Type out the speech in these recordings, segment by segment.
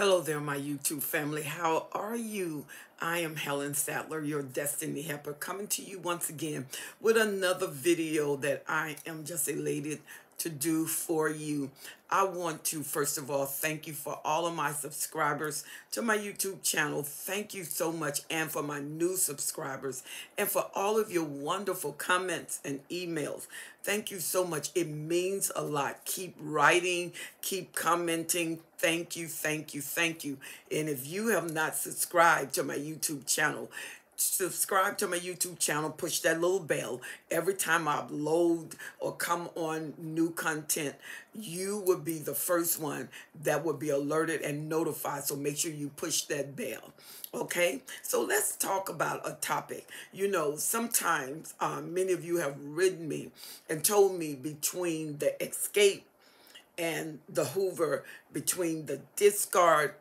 Hello there, my YouTube family. How are you? I am Helen Sattler, your Destiny Helper, coming to you once again with another video that I am just elated to do for you. I want to, first of all, thank you for all of my subscribers to my YouTube channel. Thank you so much. And for my new subscribers and for all of your wonderful comments and emails. Thank you so much. It means a lot. Keep writing, keep commenting. Thank you, thank you, thank you. And if you have not subscribed to my YouTube channel, subscribe to my YouTube channel, push that little bell. Every time I upload or come on new content, you will be the first one that will be alerted and notified. So make sure you push that bell. Okay, so let's talk about a topic. You know, sometimes many of you have written me and told me between the escape and the Hoover, between the discard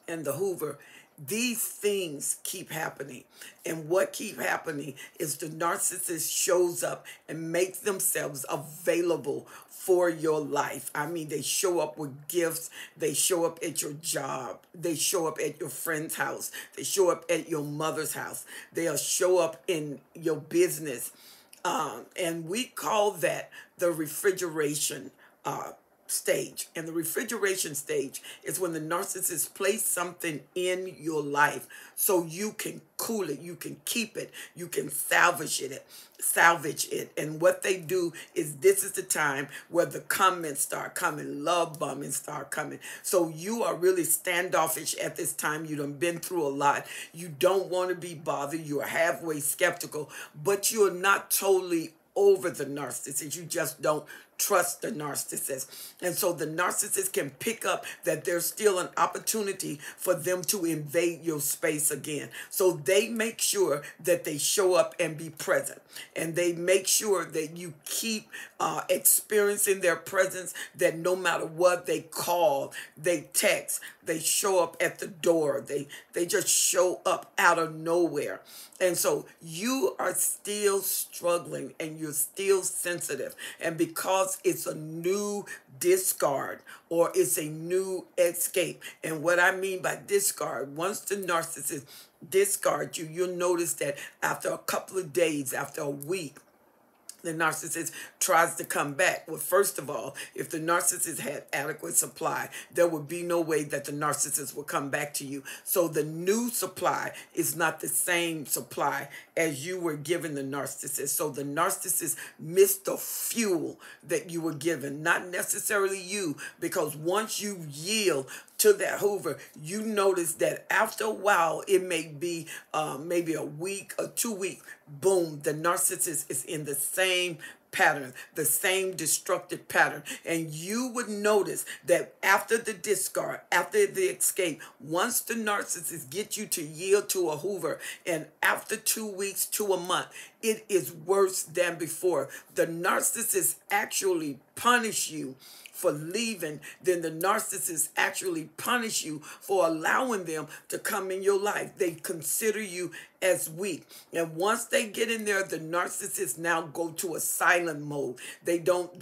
and the Hoover, these things keep happening. And what keep happening is the narcissist shows up and makes themselves available for your life. I mean, they show up with gifts. They show up at your job. They show up at your friend's house. They show up at your mother's house. They'll show up in your business. And we call that the refrigeration stage. And the refrigeration stage is when the narcissist place something in your life so you can cool it, you can keep it, you can salvage it. And what they do is, this is the time where the comments start coming, love bombing start coming. So you are really standoffish at this time. You done been through a lot. You don't want to be bothered. You are halfway skeptical, but you're not totally over the narcissist. You just don't trust the narcissist. And so the narcissist can pick up that there's still an opportunity for them to invade your space again. So they make sure that they show up and be present. And they make sure that you keep experiencing their presence, that no matter what, they call, they text, they show up at the door. They just show up out of nowhere. And so you are still struggling and you're still sensitive. And because it's a new discard or it's a new escape. And what I mean by discard, once the narcissist discards you, you'll notice that after a couple of days, after a week, the narcissist tries to come back. Well, first of all, if the narcissist had adequate supply, there would be no way that the narcissist would come back to you. So the new supply is not the same supply as you were given the narcissist. So the narcissist missed the fuel that you were given, not necessarily you, because once you yield to that Hoover, you notice that after a while, it may be maybe a week or 2 weeks, boom, the narcissist is in the same pattern, the same destructive pattern. And you would notice that after the discard, after the escape, once the narcissist gets you to yield to a Hoover, and after 2 weeks to a month, it is worse than before. The narcissist actually punish you for leaving, then the narcissists actually punish you for allowing them to come in your life. They consider you as weak. And once they get in there, the narcissists now go to a silent mode. They don't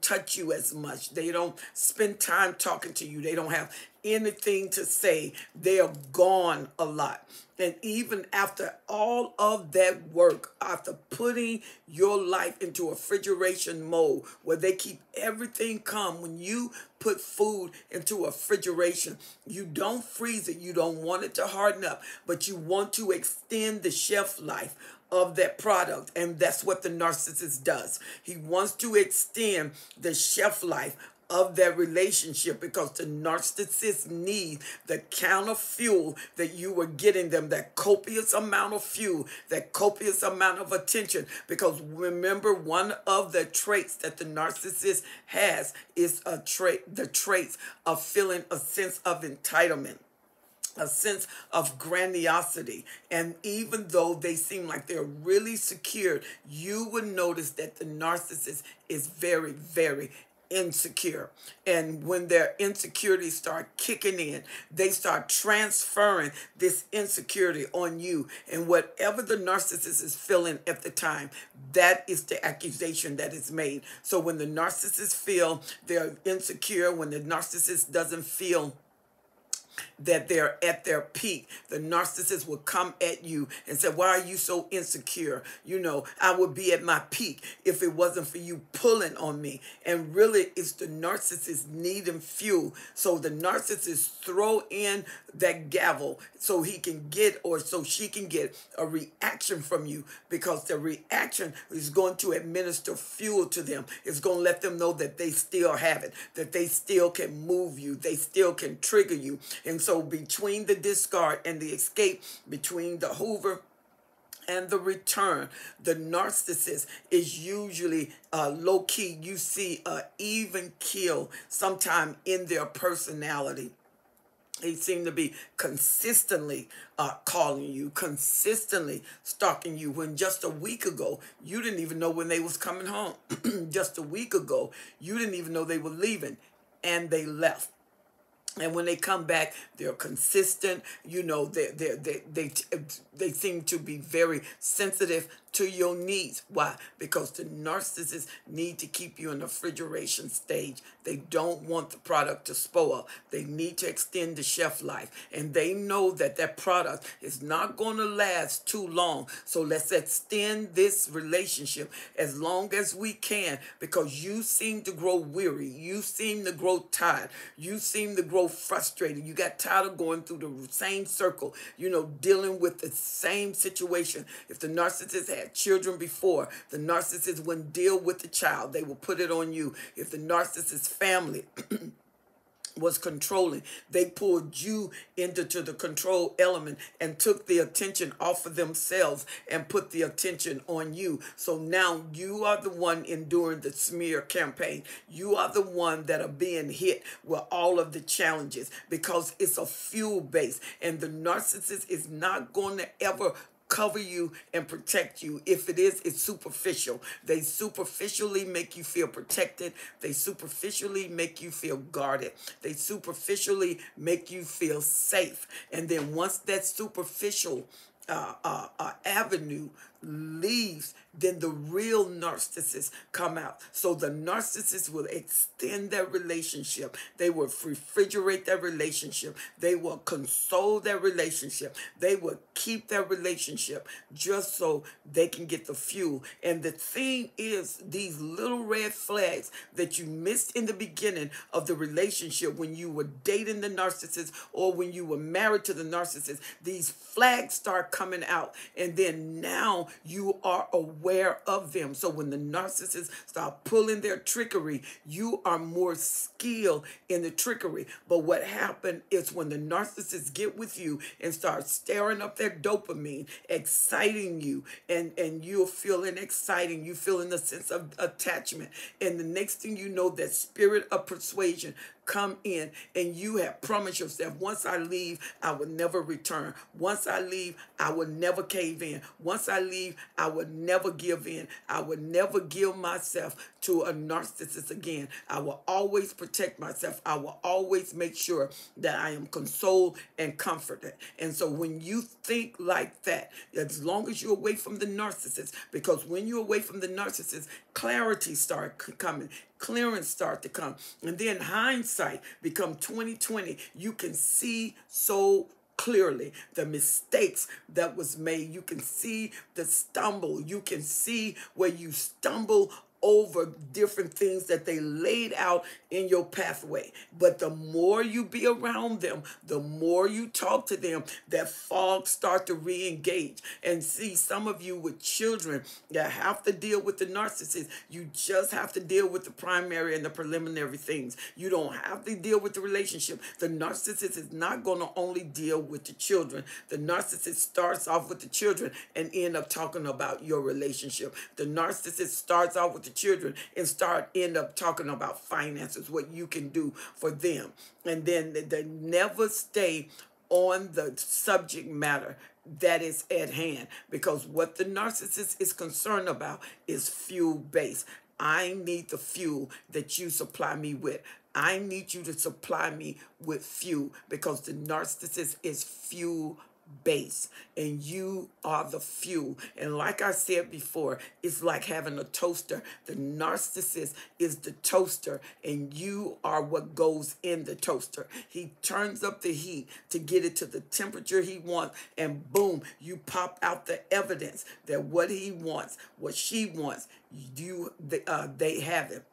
touch you as much. They don't spend time talking to you. They don't have anything to say. They are gone a lot. And even after all of that work, after putting your life into a refrigeration mode where they keep everything calm, when you put food into a refrigeration, you don't freeze it. You don't want it to harden up, but you want to extend the shelf life of that product. And that's what the narcissist does. He wants to extend the shelf life of that relationship, because the narcissist needs the kind of fuel that you were getting them, that copious amount of fuel, that copious amount of attention. Because remember, one of the traits that the narcissist has is the traits of feeling a sense of entitlement, a sense of grandiosity. And even though they seem like they're really secure, you would notice that the narcissist is very, very insecure. And when their insecurities start kicking in, they start transferring this insecurity on you. And whatever the narcissist is feeling at the time, that is the accusation that is made. So when the narcissist feel they're insecure, when the narcissist doesn't feel that they're at their peak, the narcissist will come at you and say, why are you so insecure? You know, I would be at my peak if it wasn't for you pulling on me. And really, it's the narcissist needing fuel. So the narcissist throw in that gavel so he can get, or so she can get, a reaction from you, because the reaction is going to administer fuel to them. It's going to let them know that they still have it, that they still can move you, they still can trigger you. And so between the discard and the escape, between the Hoover and the return, the narcissist is usually low-key. You see an even kill sometime in their personality. They seem to be consistently calling you, consistently stalking you, when just a week ago, you didn't even know when they was coming home. Just a week ago, you didn't even know they were leaving, and they left. And when they come back, they're consistent. You know, they seem to be very sensitive to your needs. Why? Because the narcissists need to keep you in the refrigeration stage. They don't want the product to spoil. They need to extend the shelf life. And they know that that product is not going to last too long. So let's extend this relationship as long as we can, because you seem to grow weary. You seem to grow tired. You seem to grow frustrated. You got tired of going through the same circle, you know, dealing with the same situation. If the narcissist had children before, the narcissist wouldn't deal with the child. They will put it on you. If the narcissist family was controlling, they pulled you into the control element and took the attention off of themselves and put the attention on you. So now you are the one enduring the smear campaign. You are the one that are being hit with all of the challenges, because it's a fuel base, and the narcissist is not going to ever cover you and protect you. If it is, it's superficial. They superficially make you feel protected. They superficially make you feel guarded. They superficially make you feel safe. And then once that superficial avenue leaves, then the real narcissists come out. So the narcissist will extend their relationship. They will refrigerate their relationship. They will console their relationship. They will keep their relationship just so they can get the fuel. And the thing is, these little red flags that you missed in the beginning of the relationship, when you were dating the narcissist or when you were married to the narcissist, these flags start coming out. And then now you are aware of them. So when the narcissists start pulling their trickery, you are more skilled in the trickery. But what happened is, when the narcissists get with you and start stirring up their dopamine, exciting you, and you're feeling exciting, you feeling a sense of attachment. And the next thing you know, that spirit of persuasion come in, and you have promised yourself, once I leave, I will never return. Once I leave, I will never cave in. Once I leave, I will never give in. I will never give myself to a narcissist again. I will always protect myself. I will always make sure that I am consoled and comforted. And so when you think like that, as long as you're away from the narcissist, because when you're away from the narcissist, clarity starts coming. Clearance start to come, and then hindsight become 2020. You can see so clearly the mistakes that was made. You can see the stumble. You can see where you stumble over different things that they laid out in your pathway. But the more you be around them, the more you talk to them, that fog start to re-engage. And see, some of you with children that have to deal with the narcissist, you just have to deal with the primary and the preliminary things. You don't have to deal with the relationship. The narcissist is not going to only deal with the children. The narcissist starts off with the children and end up talking about your relationship. The narcissist starts off with the children and end up talking about finances, what you can do for them. And then they never stay on the subject matter that is at hand, because what the narcissist is concerned about is fuel based. I need the fuel that you supply me with. I need you to supply me with fuel, because the narcissist is fuel base and you are the fuel. And like I said before, it's like having a toaster. The narcissist is the toaster and you are what goes in the toaster. He turns up the heat to get it to the temperature he wants, and boom, you pop out the evidence that what he wants, what she wants, they have it.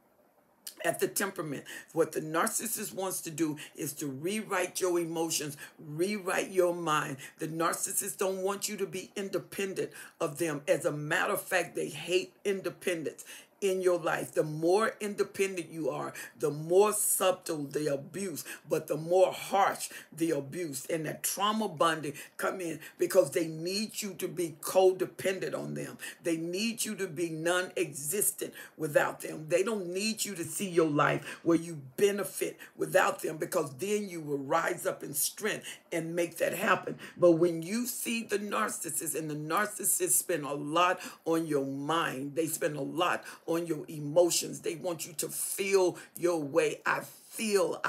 At the temperament, what the narcissist wants to do is to rewrite your emotions, rewrite your mind. The narcissist don't want you to be independent of them. As a matter of fact, they hate independence in your life. The more independent you are, the more subtle the abuse, but the more harsh the abuse. And that trauma bonding come in because they need you to be codependent on them. They need you to be non-existent without them. They don't need you to see your life where you benefit without them, because then you will rise up in strength and make that happen. But when you see the narcissist, and the narcissist spend a lot on your mind, they spend a lot on your emotions. They want you to feel your way. I feel.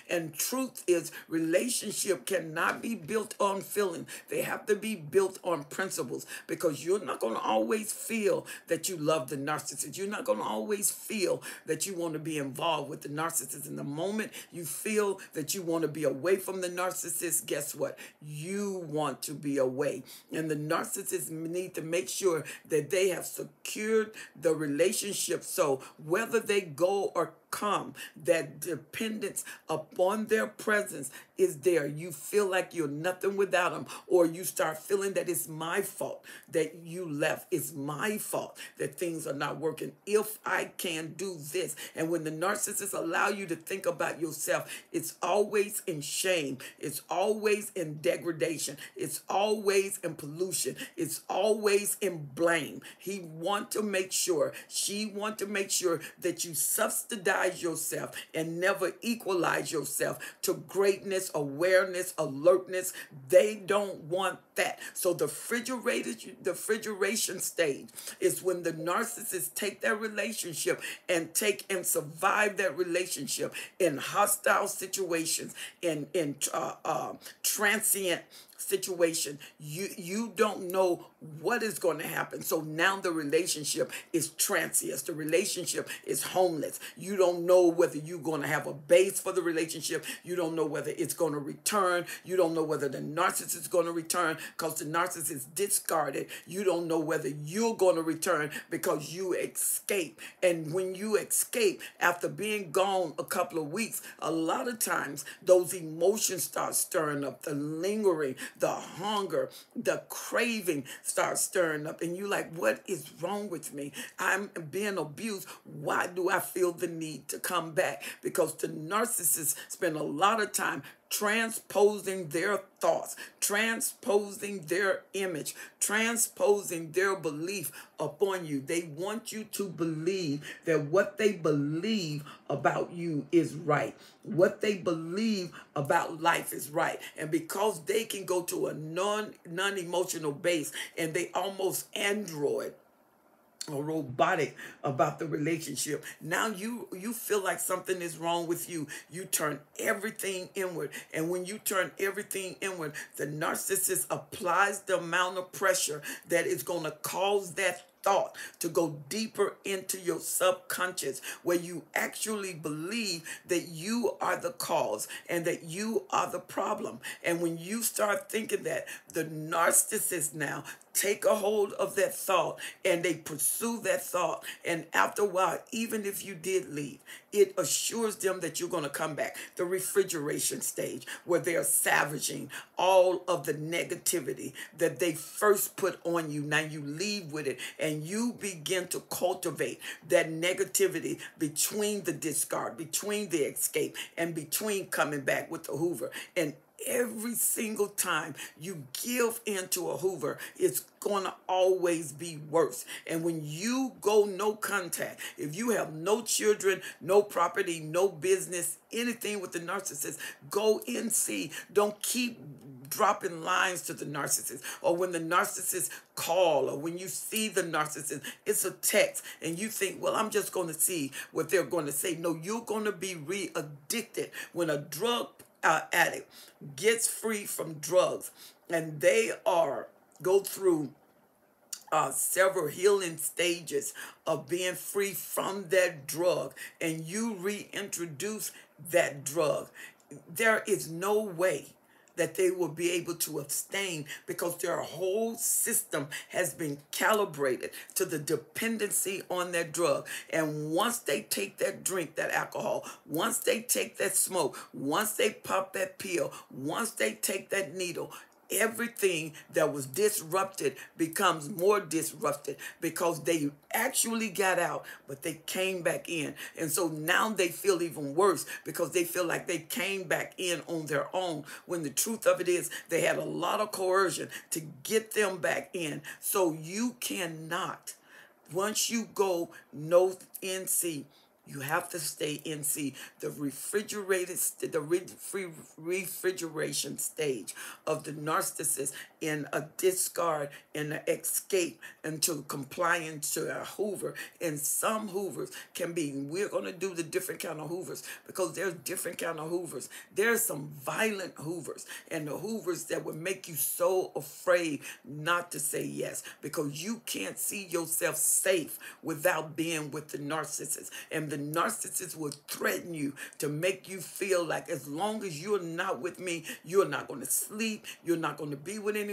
And truth is, relationship cannot be built on feeling. They have to be built on principles, because you're not going to always feel that you love the narcissist. You're not going to always feel that you want to be involved with the narcissist. In the moment you feel that you want to be away from the narcissist, guess what? You want to be away. And the narcissists need to make sure that they have secured the relationship, so whether they go or come, that dependence upon their presence is there. You feel like you're nothing without them, or you start feeling that it's my fault that you left. It's my fault that things are not working. If I can do this. And when the narcissists allow you to think about yourself, it's always in shame. It's always in degradation. It's always in pollution. It's always in blame. He want to make sure, she want to make sure that you subsidize yourself and never equalize yourself to greatness, awareness, alertness. They don't want that. So the refrigeration stage is when the narcissists take their relationship and survive that relationship in hostile situations, in transient situation. You don't know what is going to happen. So now the relationship is transient. The relationship is homeless. You don't know whether you're going to have a base for the relationship. You don't know whether it's going to return. You don't know whether the narcissist is going to return because the narcissist is discarded. You don't know whether you're going to return because you escape. And when you escape after being gone a couple of weeks, a lot of times those emotions start stirring up, the lingering, the hunger, the craving starts stirring up. And you're like, what is wrong with me? I'm being abused. Why do I feel the need to come back? Because the narcissists spend a lot of time transposing their thoughts, transposing their image, transposing their belief upon you. They want you to believe that what they believe about you is right. What they believe about life is right. And because they can go to a non-emotional base, and they almost android or robotic about the relationship. Now you feel like something is wrong with you. You turn everything inward. And when you turn everything inward, the narcissist applies the amount of pressure that is going to cause that thought to go deeper into your subconscious, where you actually believe that you are the cause and that you are the problem. And when you start thinking that, the narcissist now take a hold of that thought and they pursue that thought. And after a while, even if you did leave, it assures them that you're going to come back. The refrigeration stage, where they're savaging all of the negativity that they first put on you. Now you leave with it and you begin to cultivate that negativity between the discard, between the escape, and between coming back with the Hoover. And every single time you give into a Hoover, it's going to always be worse. And when you go no contact, if you have no children, no property, no business, anything with the narcissist, go NC. Don't keep dropping lines to the narcissist, or when the narcissist call, or when you see the narcissist, it's a text and you think, well, I'm just going to see what they're going to say. No, you're going to be re-addicted. When a drug addict gets free from drugs and they go through several healing stages of being free from that drug, and you reintroduce that drug, there is no way that they will be able to abstain, because their whole system has been calibrated to the dependency on that drug. And once they take that drink, that alcohol, once they take that smoke, once they pop that pill, once they take that needle, everything that was disrupted becomes more disrupted, because they actually got out, but they came back in. And so now they feel even worse, because they feel like they came back in on their own, when the truth of it is they had a lot of coercion to get them back in. So you cannot, once you go no NC, you have to stay NC. The refrigeration stage of the narcissist, in a discard and an escape into compliance to a Hoover. And some Hoovers can be, we're going to do the different kind of Hoovers, because there's different kind of Hoovers. There's some violent Hoovers, and the Hoovers that would make you so afraid not to say yes, because you can't see yourself safe without being with the narcissist. And the narcissist will threaten you to make you feel like, as long as you're not with me, you're not going to sleep, you're not going to be with anyone,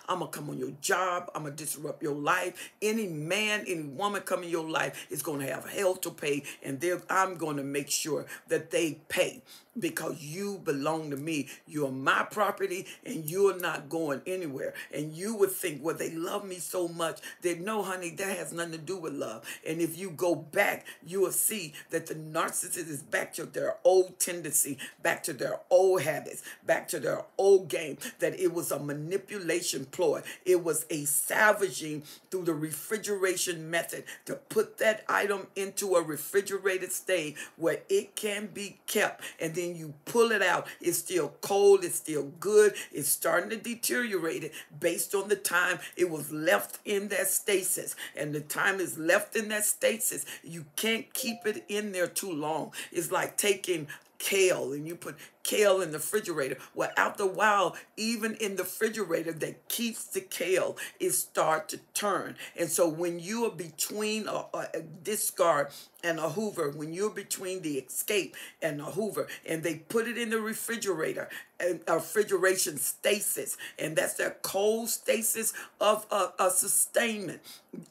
I'm going to come on your job, I'm going to disrupt your life. Any man, any woman come in your life is going to have hell to pay, and I'm going to make sure that they pay, because you belong to me. You're my property, and you're not going anywhere. And you would think, well, they love me so much. That, no, honey, that has nothing to do with love. And if you go back, you will see that the narcissist is back to their old tendency, back to their old habits, back to their old game, that it was a manipulation ploy. It was a salvaging through the refrigeration method to put that item into a refrigerated state where it can be kept, and then you pull it out, it's still cold, it's still good, it's starting to deteriorate it based on the time it was left in that stasis. And the time is left in that stasis, you can't keep it in there too long. It's like taking kale and you put kale in the refrigerator. Well, after a while, even in the refrigerator that keeps the kale, it starts to turn. And so when you are between a discard and a Hoover, when you're between the escape and a Hoover, and they put it in the refrigerator, and a refrigeration stasis, and that's that cold stasis of a sustainment,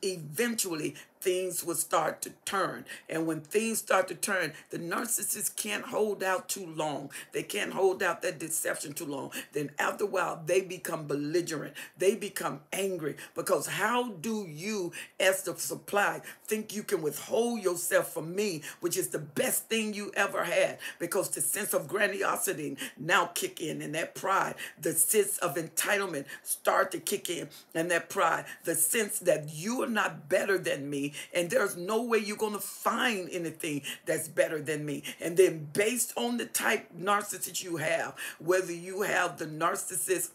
eventually things will start to turn. And when things start to turn, the narcissist can't hold out too long. They can't hold out that deception too long. Then after a while, they become belligerent. They become angry, because how do you, as the supply, think you can withhold yourself from me, which is the best thing you ever had? Because the sense of grandiosity now kick in, and that pride, the sense of entitlement start to kick in, and that pride, the sense that you are not better than me, and there's no way you're going to find anything that's better than me. And then based on the type narcissist you have, whether you have the narcissist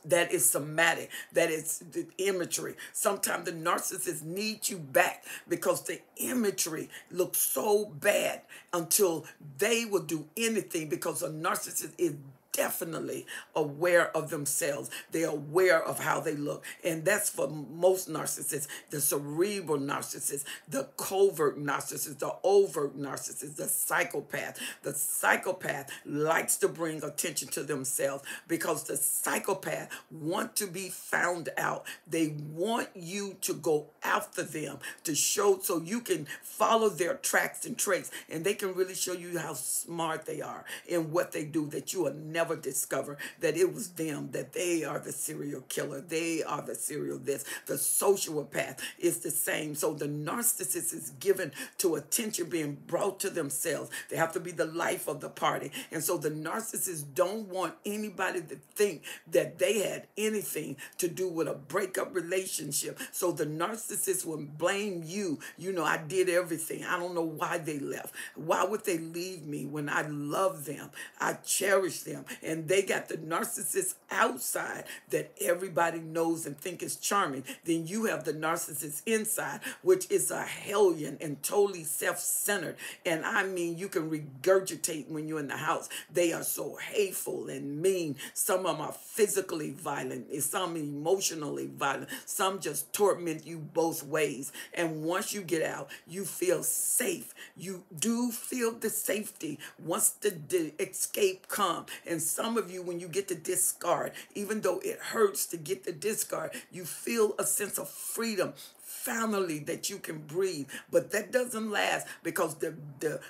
that is somatic, that is the imagery. Sometimes the narcissist needs you back because the imagery looks so bad, until they will do anything, because a narcissist is definitely aware of themselves. They're aware of how they look. And that's for most narcissists, the cerebral narcissist, the covert narcissist, the overt narcissist, the psychopath. The psychopath likes to bring attention to themselves, because the psychopath want to be found out. They want you to go after them, to show, so you can follow their tracks and traits, and they can really show you how smart they are in what they do, that you will never never discover that it was them, that they are the serial killer, they are the serial this. The sociopath is the same. So the narcissist is given to attention being brought to themselves. They have to be the life of the party. And so the narcissists don't want anybody to think that they had anything to do with a breakup relationship. So the narcissist will blame you. You know, I did everything. I don't know why they left. Why would they leave me when I love them? I cherish them. And they got the narcissist outside that everybody knows and think is charming. Then you have the narcissist inside, which is a hellion and totally self-centered. And I mean, you can regurgitate when you're in the house. They are so hateful and mean. Some of them are physically violent, some emotionally violent, some just torment you both ways. And once you get out, you feel safe. You do feel the safety once the escape comes. And some of you, when you get the discard, even though it hurts to get the discard, you feel a sense of freedom, family that you can breathe. But that doesn't last, because the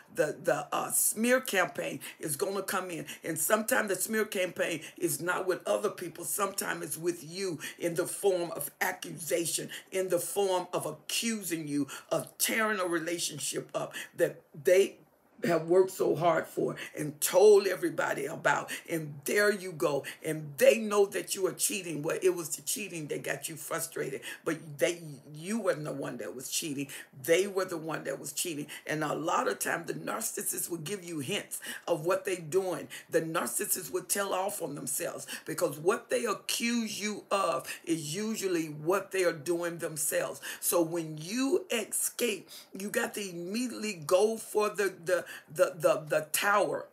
smear campaign is going to come in. And sometimes the smear campaign is not with other people. Sometimes it's with you, in the form of accusation, in the form of accusing you of tearing a relationship up that they have worked so hard for and told everybody about. And there you go. And they know that you are cheating. Well, it was the cheating that got you frustrated. But you weren't the one that was cheating. They were the one that was cheating. And a lot of times the narcissist will give you hints of what they're doing. The narcissist will tell off on themselves, because what they accuse you of is usually what they are doing themselves. So when you escape, you got to immediately go for the tower,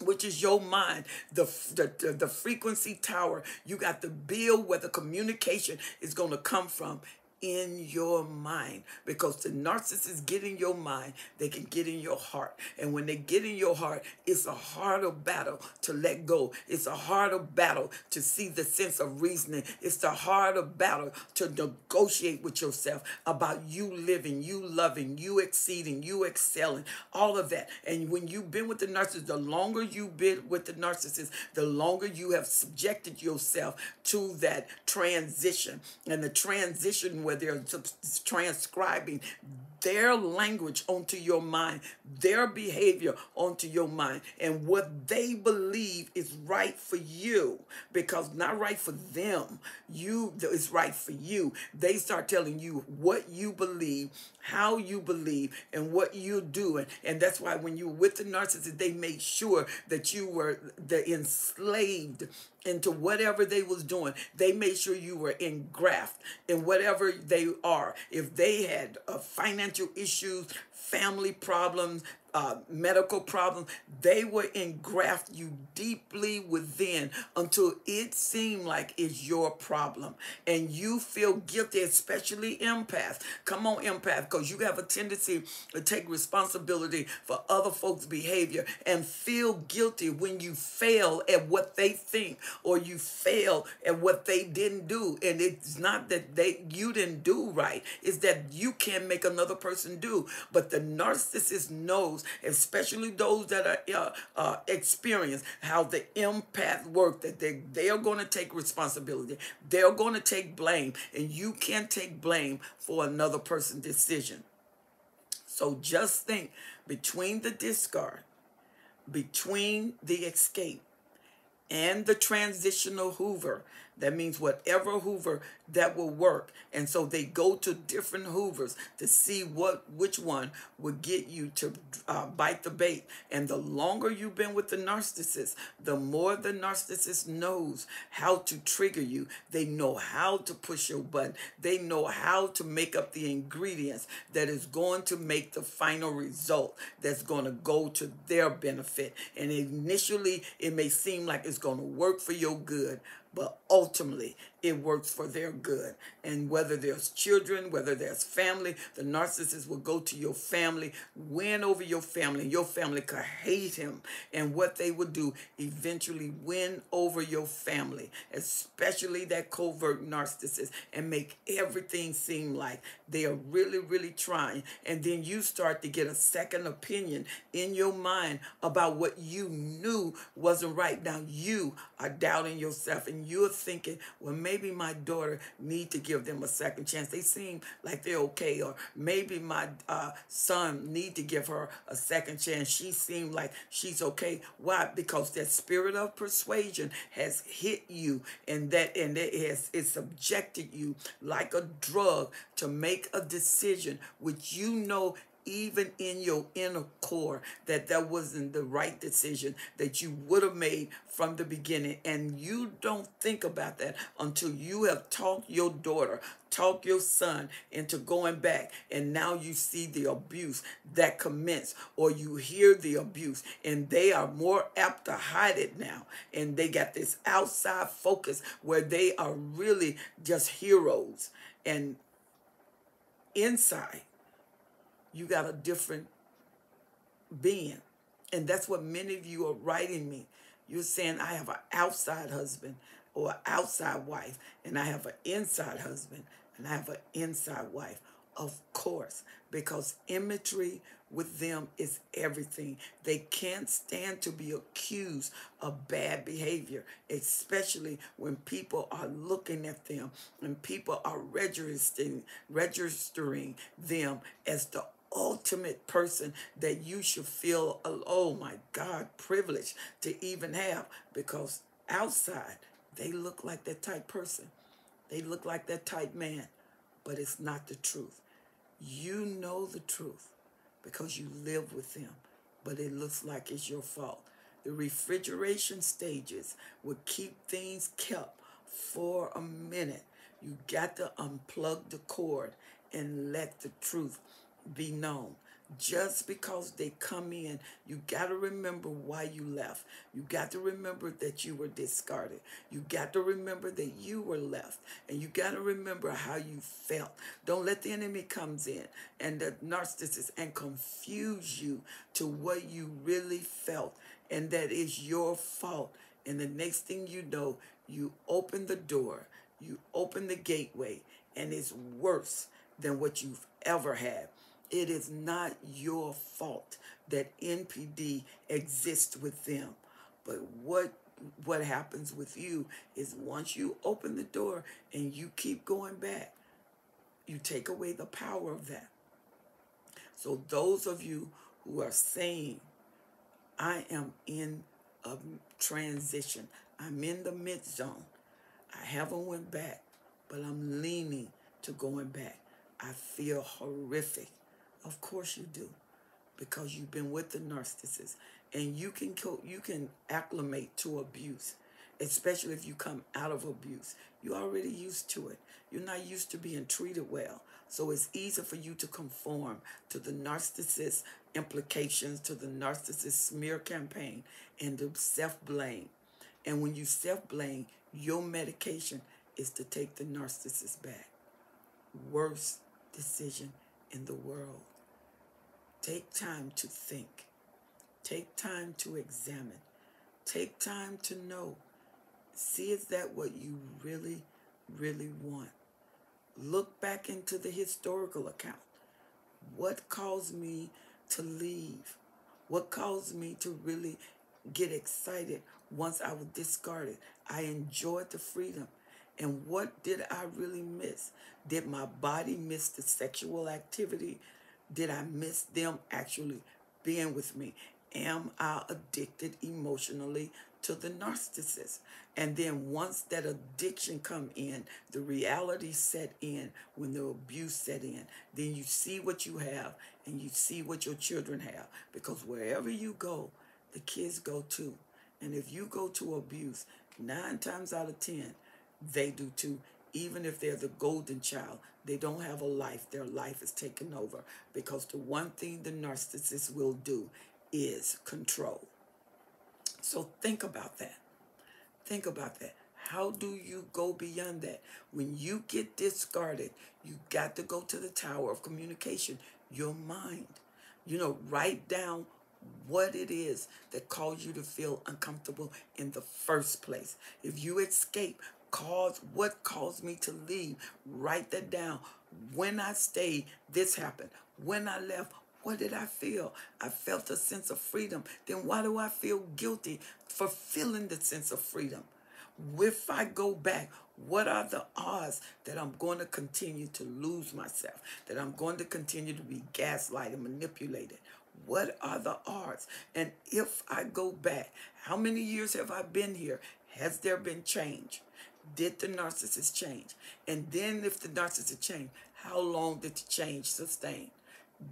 which is your mind, the frequency tower. You got to build where the communication is going to come from, in your mind, because the narcissists get in your mind, they can get in your heart. And when they get in your heart, it's a harder battle to let go. It's a harder battle to see the sense of reasoning. It's the harder battle to negotiate with yourself about you living, you loving, you exceeding, you excelling, all of that. And when you've been with the narcissist, the longer you've been with the narcissist, the longer you have subjected yourself to that transition. And the transition where they're transcribing their language onto your mind, their behavior onto your mind, and what they believe is right for you, because not right for them, it's right for you. They start telling you what you believe, how you believe, and what you're doing. And that's why when you're with the narcissist, they make sure that you were enslaved into whatever they was doing. They made sure you were engraft in whatever they are. If they had financial issues, family problems, medical problems, they will engraft you deeply within until it seemed like it's your problem. And you feel guilty, especially empaths. Come on, empath, because you have a tendency to take responsibility for other folks' behavior and feel guilty when you fail at what they think, or you fail at what they didn't do. And it's not that you didn't do right, it's that you can't make another person do. But the narcissist knows, especially those that are experienced, how the empath work, that they are going to take responsibility. They're going to take blame, and you can't take blame for another person's decision. So just think, between the discard, between the escape, and the transitional Hoover, that means whatever Hoover that will work. And so they go to different Hoovers to see which one would get you to bite the bait. And the longer you've been with the narcissist, the more the narcissist knows how to trigger you. They know how to push your button. They know how to make up the ingredients that is going to make the final result that's going to go to their benefit. And initially, it may seem like it's going to work for your good, but ultimately it works for their good. And whether there's children, whether there's family, the narcissist will go to your family, win over your family, and your family could hate him. And what they would do, eventually win over your family, especially that covert narcissist, and make everything seem like they are really, really trying. And then you start to get a second opinion in your mind about what you knew wasn't right. Now you are doubting yourself, and you're thinking, well, maybe my daughter need to give them a second chance. They seem like they're okay. Or maybe my son need to give her a second chance. She seemed like she's okay. Why? Because that spirit of persuasion has hit you, and it subjected you like a drug to make a decision which you know even in your inner core that wasn't the right decision that you would have made from the beginning. And you don't think about that until you have talked your daughter, talk your son into going back, and now you see the abuse that commenced, or you hear the abuse, and they are more apt to hide it now, and they got this outside focus where they are really just heroes, and inside you got a different being. And that's what many of you are writing me. You're saying, I have an outside husband or an outside wife, and I have an inside husband, and I have an inside wife. Of course, because imagery with them is everything. They can't stand to be accused of bad behavior, especially when people are looking at them and people are registering them as the ultimate person that you should feel, oh my God, privileged to even have. Because outside, they look like that type person. They look like that type man, but it's not the truth. You know the truth because you live with them, but it looks like it's your fault. The refrigeration stages will keep things kept for a minute. You got to unplug the cord and let the truth be known. Just because they come in, you got to remember why you left. You got to remember that you were discarded. You got to remember that you were left. And you got to remember how you felt. Don't let the enemy comes in and the narcissist and confuse you to what you really felt. And that is your fault. And the next thing you know, you open the door, you open the gateway, and it's worse than what you've ever had. It is not your fault that NPD exists with them. But what happens with you is once you open the door and you keep going back, you take away the power of that. So those of you who are saying, I am in a transition, I'm in the mid-zone, I haven't went back, but I'm leaning to going back. I feel horrific. Of course you do, because you've been with the narcissist, and you can acclimate to abuse, especially if you come out of abuse. You're already used to it. You're not used to being treated well, so it's easy for you to conform to the narcissist implications, to the narcissist smear campaign, and to self-blame. And when you self-blame, your medication is to take the narcissist back. Worst decision in the world. Take time to think. Take time to examine. Take time to know. See, is that what you really, really want? Look back into the historical account. What caused me to leave? What caused me to really get excited once I was discarded? I enjoyed the freedom. And what did I really miss? Did my body miss the sexual activity? Did I miss them actually being with me? Am I addicted emotionally to the narcissist? And then once that addiction come in, the reality set in, when the abuse set in, then you see what you have and you see what your children have. Because wherever you go, the kids go too. And if you go to abuse, 9 times out of 10, they do too. Even if they're the golden child, they don't have a life. Their life is taken over, because the one thing the narcissist will do is control. So think about that. Think about that. How do you go beyond that? When you get discarded, you got to go to the tower of communication, your mind. Write down what it is that caused you to feel uncomfortable in the first place. If you escape, what caused me to leave? Write that down. When I stayed, this happened. When I left, what did I feel? I felt a sense of freedom. Then why do I feel guilty for feeling the sense of freedom? If I go back, what are the odds that I'm going to continue to lose myself, that I'm going to continue to be gaslighted, manipulated? What are the odds? And if I go back, how many years have I been here? Has there been change? Did the narcissist change? And then if the narcissist changed, how long did the change sustain?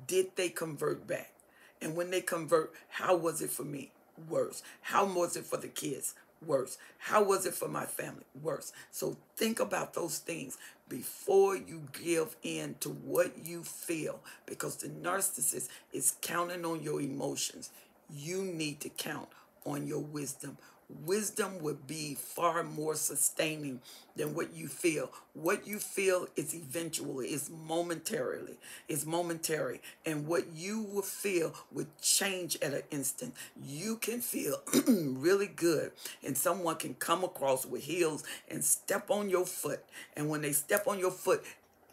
Did they convert back? And when they convert, how was it for me? Worse. How was it for the kids? Worse. How was it for my family? Worse. So think about those things before you give in to what you feel, because the narcissist is counting on your emotions. You need to count on your wisdom. Wisdom would be far more sustaining than what you feel. What you feel is eventually, is momentarily, is momentary. And what you will feel would change at an instant. You can feel really good, and someone can come across with heels and step on your foot. And when they step on your foot,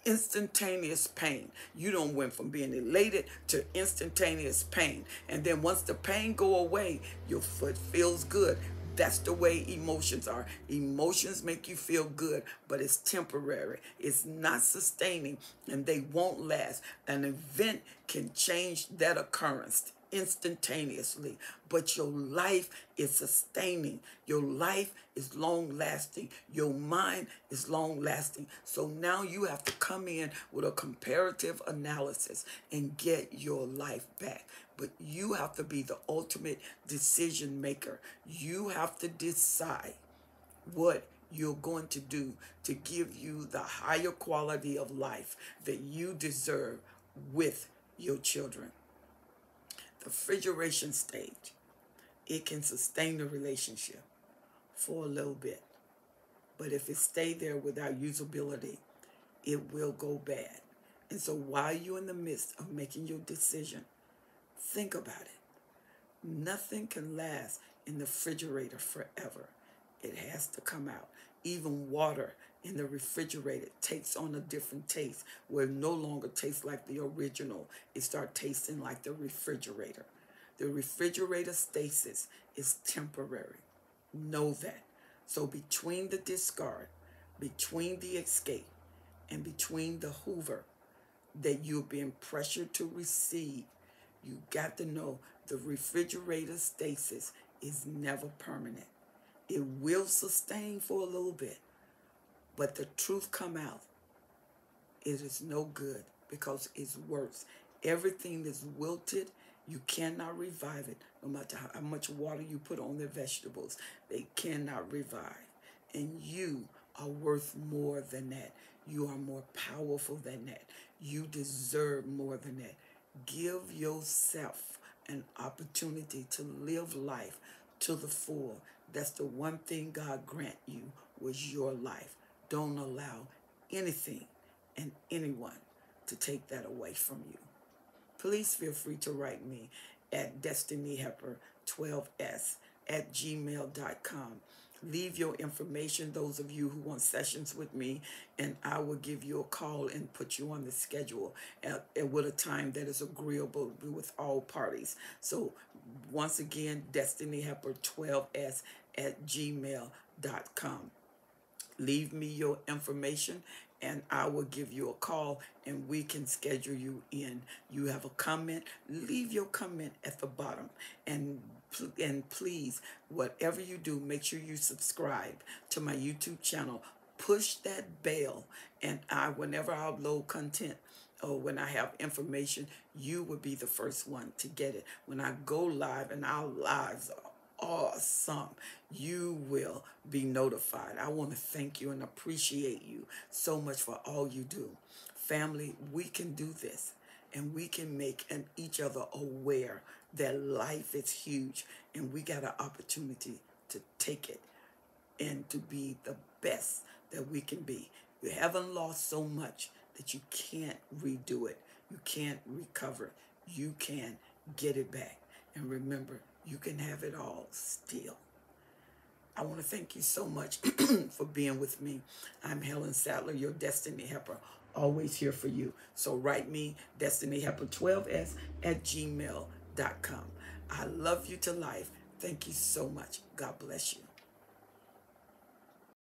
instantaneous pain. You don't went from being elated to instantaneous pain. And then once the pain go away, your foot feels good. That's the way emotions are. Emotions make you feel good, but it's temporary. It's not sustaining, and they won't last. An event can change that occurrence instantaneously, but your life is sustaining. Your life is long lasting. Your mind is long lasting. So now you have to come in with a comparative analysis and get your life back. But you have to be the ultimate decision maker. You have to decide what you're going to do to give you the higher quality of life that you deserve with your children. The refrigeration stage, it can sustain the relationship for a little bit. But if it stay there without usability, it will go bad. And so while you're in the midst of making your decision, think about it. Nothing can last in the refrigerator forever. It has to come out. Even water in the refrigerator takes on a different taste, where it no longer tastes like the original. It starts tasting like the refrigerator. The refrigerator stasis is temporary. Know that. So between the discard, between the escape, and between the Hoover that you're being pressured to receive, you got to know the refrigerator stasis is never permanent. It will sustain for a little bit, but the truth come out. It is no good, because it's worse. Everything is wilted. You cannot revive it, no matter how much water you put on their vegetables. They cannot revive. And you are worth more than that. You are more powerful than that. You deserve more than that. Give yourself an opportunity to live life to the full. That's the one thing God grant you, was your life. Don't allow anything and anyone to take that away from you. Please feel free to write me at destinyhelper12s@gmail.com. Leave your information, those of you who want sessions with me, and I will give you a call and put you on the schedule at with a time that is agreeable with all parties. So once again, destinyhelper12s@gmail.com. Leave me your information, and I will give you a call, and we can schedule you in. You have a comment, leave your comment at the bottom. And please, whatever you do, make sure you subscribe to my YouTube channel. Push that bell, and whenever I upload content or when I have information, you will be the first one to get it. When I go live, and our lives are awesome, you will be notified. I want to thank you and appreciate you so much for all you do. Family, we can do this, and we can make each other aware that life is huge, and we got an opportunity to take it and to be the best that we can be. You haven't lost so much that you can't redo it. You can't recover. You can get it back. And remember, you can have it all still. I want to thank you so much for being with me. I'm Helen Sattler, your Destiny Helper, always here for you. So write me, destinyhelper12s@gmail.com. I love you to life. Thank you so much. God bless you.